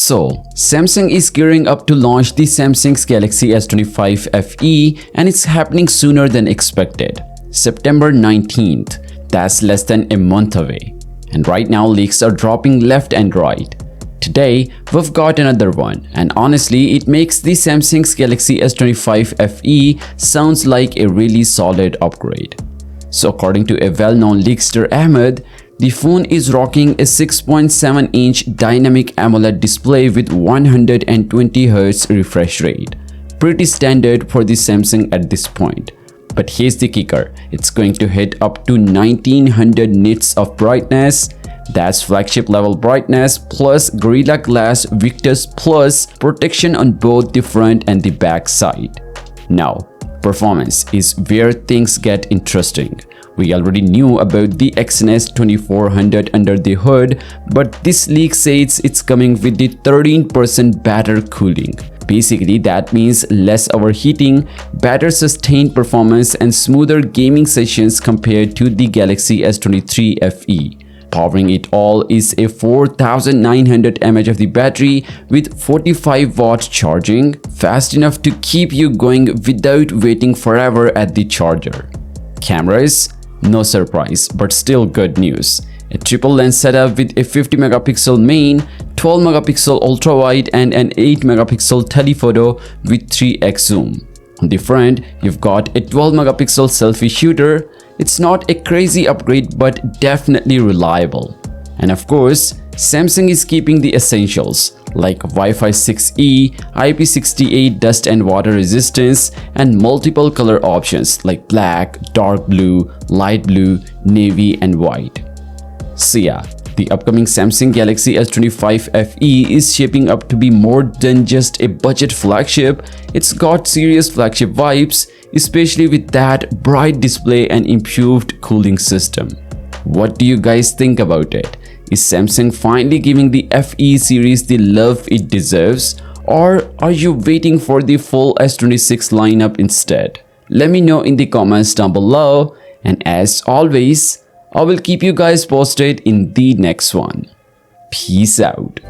So, Samsung is gearing up to launch the Samsung's Galaxy S25 FE, and it's happening sooner than expected. September 19th, that's less than a month away. And right now leaks are dropping left and right. Today, we've got another one, and honestly, it makes the Samsung's Galaxy S25 FE sounds like a really solid upgrade. So according to a well-known leakster Ahmed, the phone is rocking a 6.7-inch dynamic AMOLED display with 120Hz refresh rate. Pretty standard for the Samsung at this point. But here's the kicker, it's going to hit up to 1900 nits of brightness. That's flagship level brightness plus Gorilla Glass Victus Plus protection on both the front and the back side. Now, performance is where things get interesting. We already knew about the Exynos 2400 under the hood, but this leak says it's coming with the 13% better cooling. Basically, that means less overheating, better sustained performance, and smoother gaming sessions compared to the Galaxy S23 FE. Powering it all is a 4900 mAh of the battery with 45-watt charging, fast enough to keep you going without waiting forever at the charger. Cameras? No surprise, but still good news. A triple lens setup with a 50 megapixel main, 12 megapixel ultra wide, and an 8 megapixel telephoto with 3x zoom. On the front, you've got a 12 megapixel selfie shooter. It's not a crazy upgrade, but definitely reliable. And of course, Samsung is keeping the essentials like Wi-Fi 6E, IP68 dust and water resistance, and multiple color options like black, dark blue, light blue, navy, and white. So yeah, the upcoming Samsung Galaxy S25 FE is shaping up to be more than just a budget flagship. It's got serious flagship vibes, especially with that bright display and improved cooling system. What do you guys think about it? Is Samsung finally giving the FE series the love it deserves, or are you waiting for the full S26 lineup instead? Let me know in the comments down below, and as always, I will keep you guys posted in the next one. Peace out.